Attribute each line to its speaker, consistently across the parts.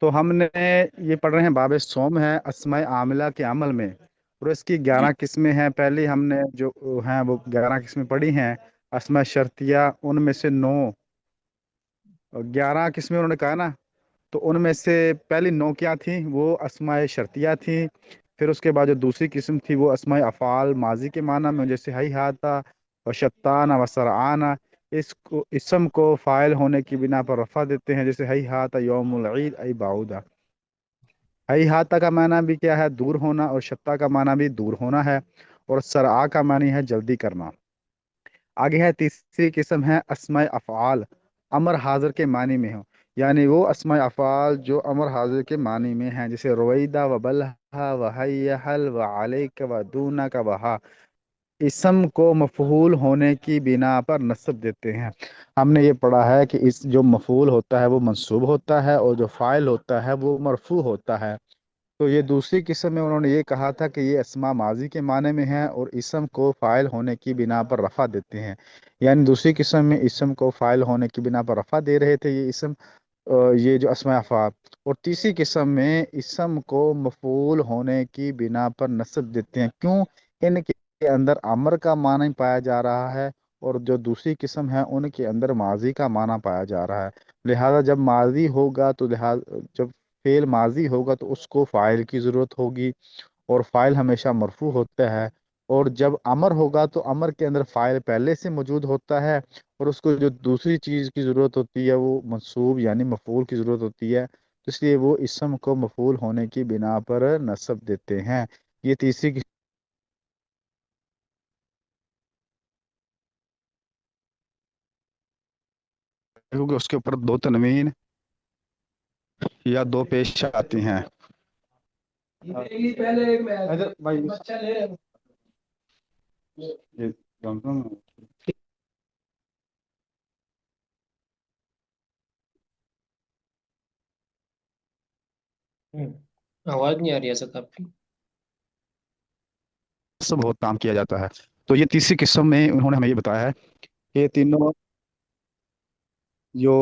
Speaker 1: تو ہم نے یہ پڑھ رہے ہیں باب سوم ہے اسماء عاملہ کے عمل میں، اور اس کی
Speaker 2: جی
Speaker 1: 11 قسمیں ہیں۔ پہلے ہم نے جو ہیں وہ 11 قسمیں پڑھی ہیں اسماء شرطیہ، ان میں سے 9 اور 11 قسمیں انہوں نے کہا نا، تو ان میں سے پہلی 9 کیا تھیں؟ وہ اسماء شرطیہ تھیں۔ پھر اس کے بعد جو دوسری قسم تھی وہ اسماء افعال ماضی کے معنی میں، جیسے ہی ہاتا و شتانا و سرعانا، اس کو اسم کو فاعل ہونے کی بنا پر رفع دیتے ہیں، جیسے ہی ہاتا یوم العید ای بعودا۔ ہی ہاتا کا معنی بھی کیا ہے؟ دور ہونا، اور شتا کا معنی بھی دور ہونا ہے، اور سرعا کا معنی ہے جلدی کرنا۔ آگے ہے تیسری قسم ہے اسماء افعال، امر حاضر کے معنی میں ہو، یعنی وہ اسماء افعال جو امر حاضر کے معنی میں ہیں، جیسے رویدہ و بلہا و حیحل و علیک و دونہ کا وہا، اسم کو مفعول ہونے کی بنا پر نصب دیتے ہیں۔ ہم نے یہ پڑھا ہے کہ اس جو مفعول ہوتا ہے وہ منصوب ہوتا ہے، اور جو فاعل ہوتا ہے وہ مرفوع ہوتا ہے۔ تو یہ دوسری قسم میں انہوں نے یہ کہا تھا کہ یہ اسماء ماضی کے معنی میں ہیں اور اسم کو فاعل ہونے کی بنا پر رفع دیتے ہیں، یعنی دوسری قسم میں اسم کو فاعل ہونے کی بنا پر رفع دے رہے تھے یہ اسم، یہ جو اسماء افعال، اور تیسری قسم میں اسم کو مفعول ہونے کی بنا پر نصب دیتے ہیں۔ کیوں؟ ان کے اندر امر کا معنی پایا جا رہا ہے، اور جو دوسری قسم ہے ان کے اندر ماضی کا معنی پایا جا رہا ہے، لہذا جب ماضی ہوگا تو جب فعل ماضی ہوگا تو اس کو فاعل کی ضرورت ہوگی، اور فاعل ہمیشہ مرفوع ہوتا ہے، اور جب امر ہوگا تو امر کے اندر فاعل پہلے سے موجود ہوتا ہے، اور اس کو جو دوسری چیز کی ضرورت ہوتی ہے وہ منصوب یعنی مفعول کی ضرورت ہوتی ہے، تو اس لیے وہ اسم کو مفعول ہونے کی بنا پر نصب دیتے ہیں۔ یہ تیسری کیونکہ اس کے اوپر 2 تنوین یا 2 پیش آتی ہیں۔ حیدر بھائی، یہ زمزم
Speaker 2: آواز نہیں آ رہی ہے سر آپ کی؟
Speaker 1: سب بہت کام کیا جاتا ہے۔ تو یہ تیسری قسم میں انہوں نے ہمیں یہ بتایا ہے کہ یہ تینوں جو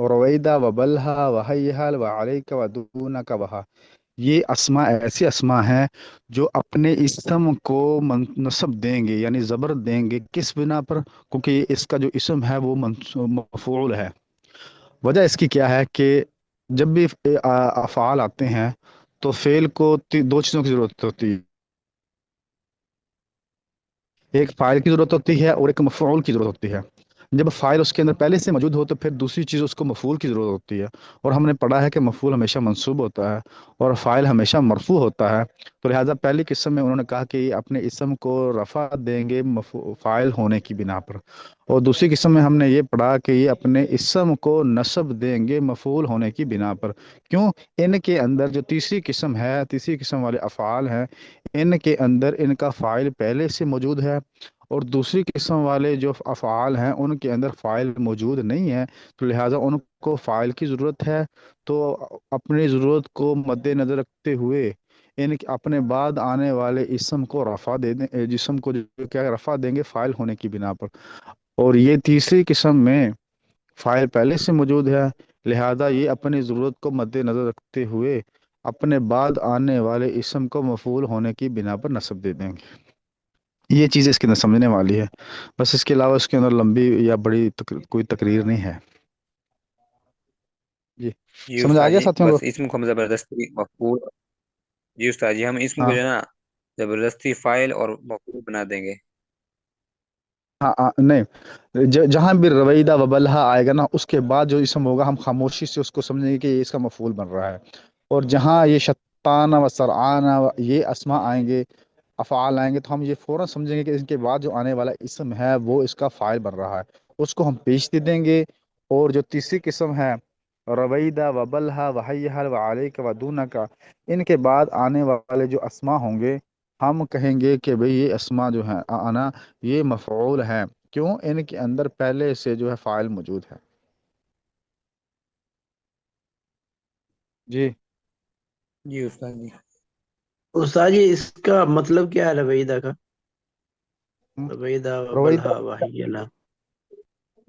Speaker 1: رویدہ و بلہا و حیحل و علیک و دونہ کا وہا، یہ اسماء ایسی اسماء ہیں جو اپنے اسم کو نصب دیں گے، یعنی زبر دیں گے، کس بنا پر؟ کیونکہ اس کا جو اسم ہے وہ مفعول ہے۔ وجہ اس کی کیا ہے کہ جب بھی افعال آتے ہیں تو فعل کو 2 چیزوں کی ضرورت ہوتی ہے، ایک فاعل کی ضرورت ہوتی ہے اور ایک مفعول کی ضرورت ہوتی ہے۔ جب فاعل اس کے اندر پہلے سے موجود ہو تو پھر دوسری چیز اس کو مفعول کی ضرورت ہوتی ہے، اور ہم نے پڑھا ہے کہ مفعول ہمیشہ منصوب ہوتا ہے اور فاعل ہمیشہ مرفوع ہوتا ہے، تو لہٰذا پہلی قسم میں انہوں نے کہا کہ یہ اپنے اسم کو رفع دیں گے فاعل ہونے کی بنا پر، اور دوسری قسم میں ہم نے یہ پڑھا کہ یہ اپنے اسم کو نصب دیں گے مفعول ہونے کی بنا پر۔ کیوں؟ ان کے اندر جو تیسری قسم ہے، تیسری قسم والے افعال ہیں، ان کے اندر ان کا فاعل پہلے سے موجود ہے، اور دوسری قسم والے جو افعال ہیں ان کے اندر فاعل موجود نہیں ہے، تو لہٰذا ان کو فاعل کی ضرورت ہے۔ تو اپنی ضرورت کو مد نظر رکھتے ہوئے ان کے اپنے بعد آنے والے اسم کو رفع دے دیں، جسم کو جو کیا رفع دیں گے فاعل ہونے کی بنا پر، اور یہ تیسری قسم میں فاعل پہلے سے موجود ہے، لہذا یہ اپنی ضرورت کو مد نظر رکھتے ہوئے اپنے بعد آنے والے اسم کو مفعول ہونے کی بنا پر نصب دے دیں گے۔ یہ چیز اس کے اندر سمجھنے والی ہے، بس اس کے علاوہ اس کے اندر لمبی یا بڑی کوئی تقریر نہیں ہے۔ جی،
Speaker 2: جی
Speaker 1: سمجھ آ
Speaker 2: استاد
Speaker 1: گیا
Speaker 2: جی،
Speaker 1: ساتھیوں کو؟
Speaker 2: بس اسم کو ہم زبردستی مفعول، جی استاد جی ہم اسم کو
Speaker 1: ہاں
Speaker 2: جو ہے نا زبردستی فاعل اور مفعول بنا دیں گے۔
Speaker 1: ہاں نہیں، جہاں بھی رویدہ وبلہ آئے گا نا اس کے بعد جو اسم ہوگا ہم خاموشی سے اس کو سمجھیں گے کہ یہ اس کا مفعول بن رہا ہے، اور جہاں یہ شتانہ و سرعانہ یہ اسماء آئیں گے، افعال آئیں گے، تو ہم یہ فوراً سمجھیں گے کہ اس کے بعد جو آنے والا اسم ہے وہ اس کا فاعل بن رہا ہے، اس کو ہم پیش دے دیں گے۔ اور جو تیسری قسم ہے رویدہ وبلہ وحیحل وعلیک ودونہ کا، ان کے بعد آنے والے جو اسماء ہوں گے ہم کہیں گے کہ بھئی یہ اسماء جو ہیں آنا یہ مفعول ہیں، کیوں؟ ان کے اندر پہلے سے جو ہے فاعل موجود ہے۔ جی
Speaker 2: جی استاد جی،
Speaker 3: استاد جی اس کا مطلب کیا ہے رویدہ کا؟ رویدہ و
Speaker 1: رویدہ
Speaker 3: بلہا وحی اللہ۔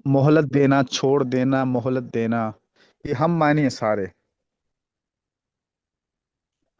Speaker 1: مہلت دینا، چھوڑ دینا، مہلت دینا، یہ ہم معنی ہیں سارے۔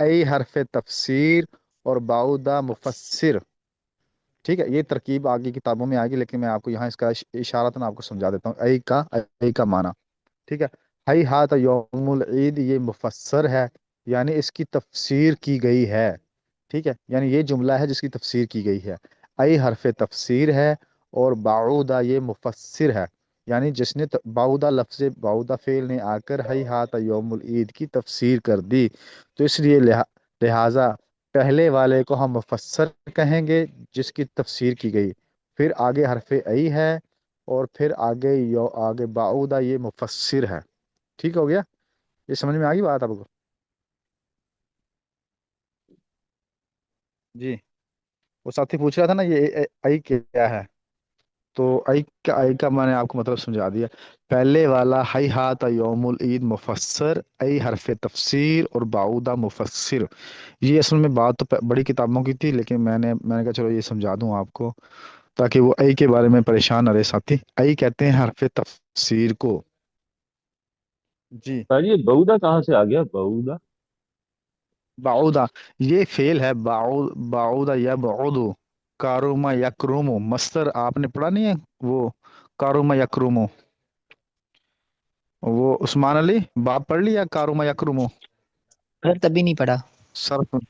Speaker 1: ای حرف تفسیر اور باؤدا مفسر. ٹھیک ہے، یہ ترکیب آگے کتابوں میں آئے گی، لیکن میں آپ کو یہاں اس کا اشارتاً آپ کو سمجھا دیتا ہوں. ای کا معنی، ٹھیک ہے. ہی ہاتھ یوم العید، یہ مفسر ہے، یعنی اس کی تفسیر کی گئی ہے. ٹھیک ہے، یعنی یہ جملہ ہے جس کی تفسیر کی گئی ہے. ای حرف تفسیر ہے اور باؤدا یہ مفسر ہے، یعنی جس نے باؤدا لفظ باؤدا فعل نے آ کر ہی ہاتھ یوم العید کی تفسیر کر دی، تو اس لیے لہٰذا پہلے والے کو ہم مفسر کہیں گے جس کی تفسیر کی گئی. پھر آگے حرف ای ہے اور پھر آگے باؤدا یہ مفسر ہے. ٹھیک ہو گیا؟ یہ سمجھ میں آ گئی بات آپ کو؟ جی. وہ ساتھی پوچھ رہا تھا نا یہ ای کیا ہے، تو ای کا میں نے آپ کو مطلب سمجھا دیا. پہلے والا ہی ہاتھ یوم العید مفسر، ای حرف تفسیر اور باؤدا مفسر. یہ اصل میں بات تو بڑی کتابوں کی تھی، لیکن میں نے کہا چلو یہ سمجھا دوں آپ کو تاکہ وہ ای کے بارے میں پریشان نہ رہے ساتھی. ای کہتے ہیں حرف تفسیر کو. جی.
Speaker 4: سر یہ بہودا کہاں سے آ گیا؟ بہودا
Speaker 1: باؤدا یہ فعل ہے، باؤدا یا بعودو، کاروما یکرومو. مصدر آپ نے پڑھا نہیں ہے وہ کاروما یکرومو؟ وہ عثمان علی باب پڑھ لیا کاروما یکرومو؟
Speaker 5: حضرت تبھی نہیں پڑھا
Speaker 1: صرف آپ بھی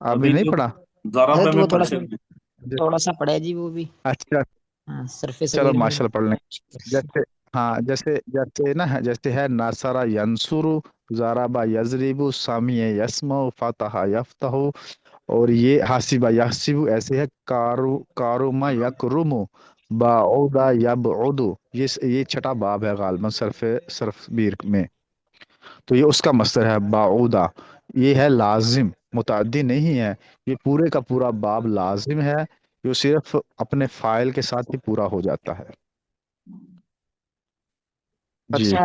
Speaker 6: ابھی
Speaker 1: نہیں
Speaker 6: تو
Speaker 1: پڑھا؟
Speaker 6: ضرب
Speaker 5: حضرت،
Speaker 6: میں
Speaker 5: وہ
Speaker 6: پڑھے ہیں۔
Speaker 5: تھوڑا سا پڑھا ہے جی وہ بھی.
Speaker 1: اچھا
Speaker 5: ہاں، صرف
Speaker 1: چلو
Speaker 5: صغیر میں.
Speaker 1: ماشاء اللہ پڑھ لیں. جیسے ہاں جیسے نا جیسے ہے ناصرہ ینصرو، ضربہ یضربو، سمیع یسمع، فتح یفتح، اور یہ حاسبہ یحسبو ایسے ہے. کاروما یکرمو، باعودا یبعدو، یہ چھٹا باب ہے غالباً صرف بیر میں، تو یہ اس کا مصدر ہے باعودا. یہ ہے لازم، متعدی نہیں ہے. یہ پورے کا پورا باب لازم ہے، جو صرف اپنے فاعل کے ساتھ ہی پورا ہو جاتا ہے. جی.
Speaker 5: اچھا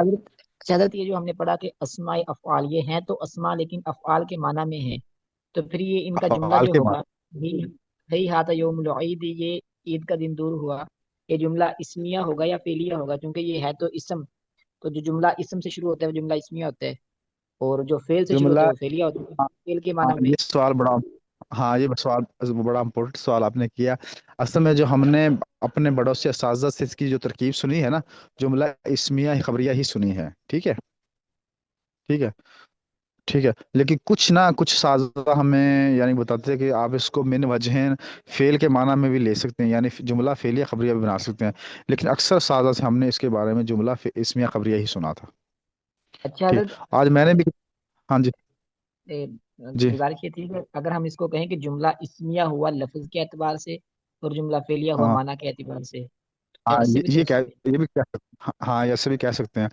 Speaker 5: حضرت، یہ جو ہم نے پڑھا کہ اسماء افعال یہ ہیں تو اسماء لیکن افعال کے معنی میں ہیں، تو پھر یہ ان کا جملہ
Speaker 1: افعال
Speaker 5: جو
Speaker 1: کے
Speaker 5: ہوگا ہی ہاتھ یوم العید، یہ عید کا دن دور ہوا، یہ جملہ اسمیہ ہوگا یا فعلیہ ہوگا؟ کیونکہ یہ ہے تو اسم، تو جو جملہ اسم سے شروع ہوتا ہے وہ جملہ اسمیہ ہوتا ہے، اور جو فعل سے شروع ہوتا
Speaker 1: جملہ
Speaker 5: ہے وہ فعلیہ ہوتا ہے. فعل کے
Speaker 1: ہاں
Speaker 5: معنی میں.
Speaker 1: یہ سوال بڑا ہاں یہ سوال بڑا امپورٹنٹ سوال آپ نے کیا. اصل میں جو ہم نے اپنے بڑوں سے اساتذہ سے اس کی جو ترکیب سنی ہے نا، جملہ اسمیہ خبریہ ہی سنی ہے. ٹھیک ہے، ٹھیک ہے، ٹھیک ہے. لیکن کچھ اساتذہ ہمیں یعنی بتاتے ہیں کہ آپ اس کو من وجہین فعل کے معنی میں بھی لے سکتے ہیں، یعنی جملہ فعلیہ خبریہ بھی بنا سکتے ہیں. لیکن اکثر اساتذہ سے ہم نے اس کے بارے میں جملہ اسمیہ خبریہ ہی سنا تھا.
Speaker 5: اچھا
Speaker 1: ٹھیک.
Speaker 5: حضرت،
Speaker 1: آج میں نے بھی ہاں جی. جی
Speaker 5: گزارش یہ تھی کہ اگر ہم اس کو کہیں کہ جملہ اسمیہ ہوا لفظ کے اعتبار سے اور جملہ فعلیہ ہوا
Speaker 1: ہاں
Speaker 5: معنی کے اعتبار سے، کیا
Speaker 1: ہاں
Speaker 5: اس سے بھی سوچ سکتے ہیں؟
Speaker 1: یہ بھی ہاں ایسے بھی کہہ سکتے ہیں.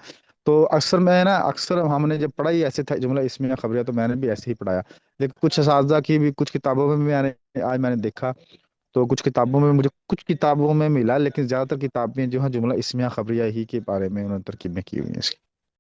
Speaker 1: تو اکثر ہم نے جب پڑھا ہی ایسے تھا جملہ اسمیہ خبریہ، تو میں نے بھی ایسے ہی پڑھایا. لیکن کچھ اساتذہ کی بھی کچھ کتابوں میں بھی آج میں نے دیکھا، تو کچھ کتابوں میں ملا، لیکن زیادہ تر کتابیں جو ہیں جملہ اسمیہ خبریہ ہی کے بارے میں انہوں نے ترکیبیں کی ہوئی ہیں اس کی.